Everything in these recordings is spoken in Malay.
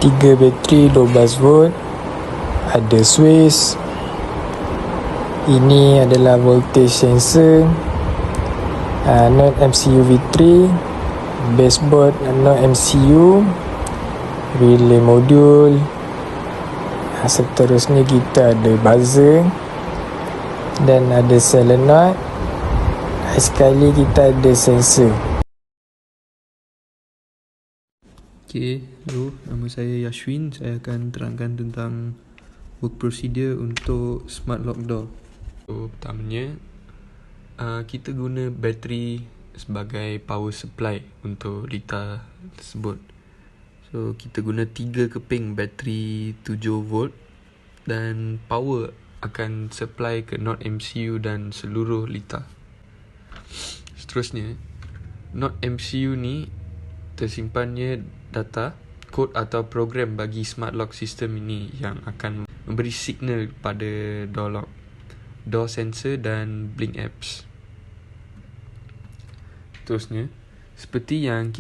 3 bateri 12 volt, ada switch. Ini adalah voltage sensor, Node MCU V3, baseboard Node MCU, relay module. Seterusnya kita ada buzzer dan ada solenoid. Sekali kita ada sensor. Hello, nama saya Yashwin. Saya akan terangkan tentang work procedure untuk smart lock door. Pertamanya, kita guna bateri sebagai power supply untuk litar tersebut. So, kita guna 3 keping bateri 7 volt dan power akan supply ke Node MCU dan seluruh litar. Seterusnya, Node MCU ni tersimpannya data, kod atau program bagi smart lock system ini yang akan memberi signal pada door lock, door sensor dan blink apps. Seterusnya, seperti yang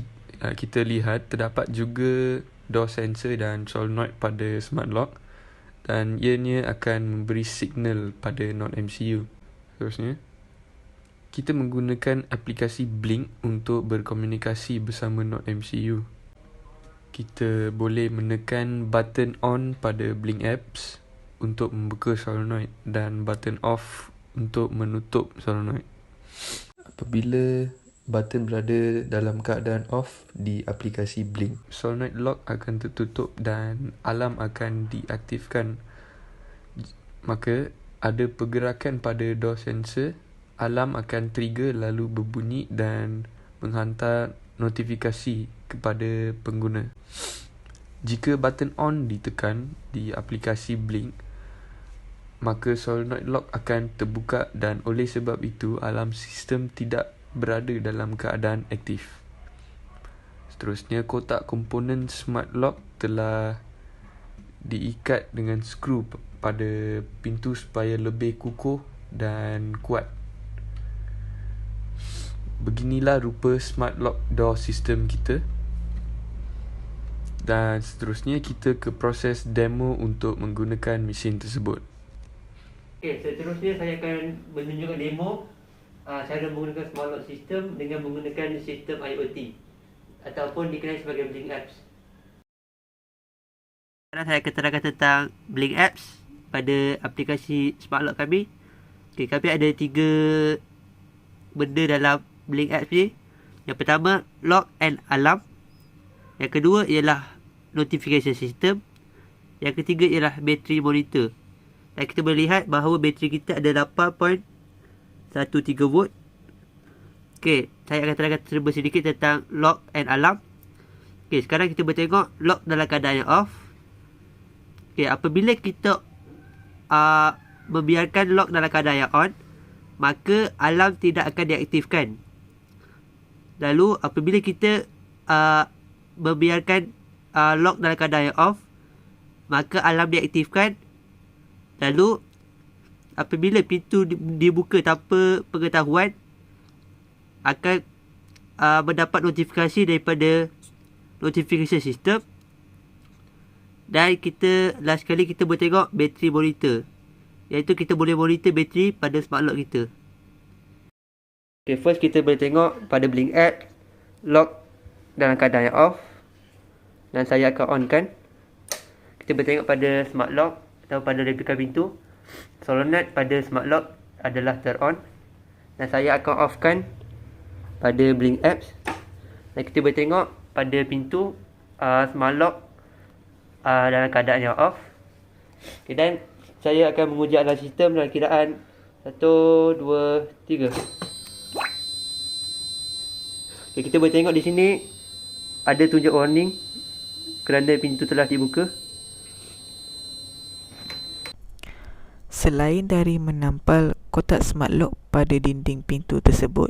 kita lihat, terdapat juga door sensor dan solenoid pada smart lock dan ianya akan memberi signal pada Node MCU. Seterusnya, kita menggunakan aplikasi Blink untuk berkomunikasi bersama Node MCU. Kita boleh menekan button on pada Blink apps untuk membuka solenoid dan button off untuk menutup solenoid. Apabila button berada dalam keadaan off di aplikasi Blink, solenoid lock akan tertutup dan alarm akan diaktifkan. Maka ada pergerakan pada door sensor, alarm akan trigger lalu berbunyi dan menghantar notifikasi kepada pengguna. Jika button on ditekan di aplikasi Blink, maka solenoid lock akan terbuka dan oleh sebab itu alarm sistem tidak berada dalam keadaan aktif. Seterusnya, kotak komponen smart lock telah diikat dengan skru pada pintu supaya lebih kukuh dan kuat. Beginilah rupa smart lock door system kita. Dan seterusnya kita ke proses demo untuk menggunakan mesin tersebut. Seterusnya saya akan menunjukkan demo cara menggunakan smart lock system dengan menggunakan sistem IoT ataupun dikenali sebagai Blink apps. Sekarang saya akan terangkan tentang Blink apps pada aplikasi smart lock kami. Kami ada 3 benda dalam Blink apps ni. Yang pertama, lock and alarm. Yang kedua ialah notification system. Yang ketiga ialah battery monitor. Dan kita boleh lihat bahawa bateri kita ada 8.13 volt. Saya akan terangkan terlebih sedikit tentang lock and alarm. Sekarang kita boleh tengok lock dalam keadaan yang off. Apabila kita membiarkan lock dalam keadaan yang on, maka alarm tidak akan diaktifkan. Lalu apabila kita membiarkan lock dalam keadaan yang off, maka alarm diaktifkan. Lalu apabila pintu dibuka tanpa pengetahuan, akan mendapat notifikasi daripada notification system. Dan kita last sekali kita boleh tengok battery monitor, iaitu kita boleh monitor bateri pada smart lock kita. First kita boleh tengok pada Blink app, lock dalam keadaan yang off. Dan saya akan on kan. Kita boleh tengok pada smart lock atau pada replika pintu, solenoid pada smart lock adalah turn on. Dan saya akan off kan pada Blink apps. Dan kita boleh tengok pada pintu smart lock dalam keadaan yang off. Dan saya akan menguji alarm sistem dalam kiraan 1, 2, 3. Kita boleh tengok di sini ada tunjuk warning kerana pintu telah dibuka. Selain dari menampal kotak smart lock pada dinding pintu tersebut,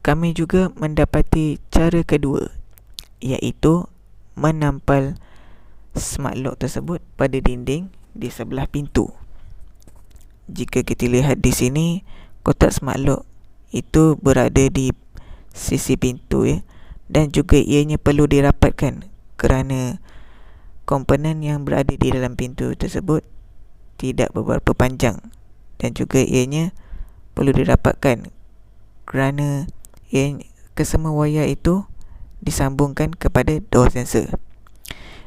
kami juga mendapati cara kedua, iaitu menampal smart lock tersebut pada dinding di sebelah pintu. Jika kita lihat di sini, kotak smart lock itu berada di sisi pintu dan juga ianya perlu dirapatkan kerana komponen yang berada di dalam pintu tersebut tidak beberapa panjang dan juga ianya perlu dirapatkan kerana kesemua wayar itu disambungkan kepada door sensor.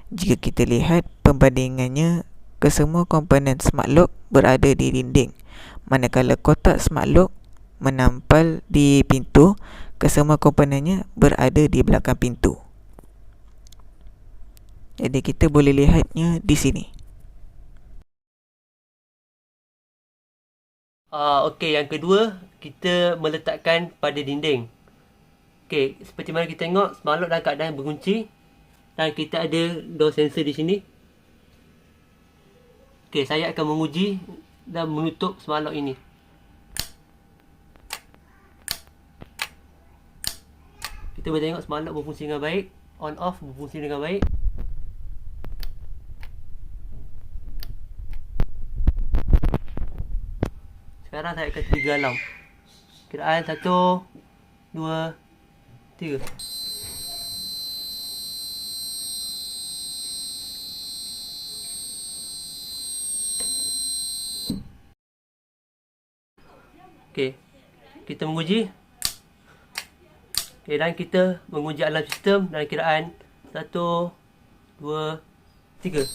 Jika kita lihat perbandingannya, kesemua komponen smart lock berada di dinding, manakala kotak smart lock menampal di pintu, kesemua komponennya berada di belakang pintu. Jadi kita boleh lihatnya di sini. Okey, yang kedua, kita meletakkan pada dinding. Okey, seperti mana kita tengok, smart lock dalam keadaan berkunci dan kita ada door sensor di sini. Okey, saya akan menguji dan menutup smart lock ini. Kita boleh tengok smart lock berfungsi dengan baik, on off berfungsi dengan baik. Sekarang saya akan trigger alarm. Kiraan 1, 2, 3. Okey, kita menguji. Okey, dan kita menguji alarm sistem dalam kiraan 1, 2, 3.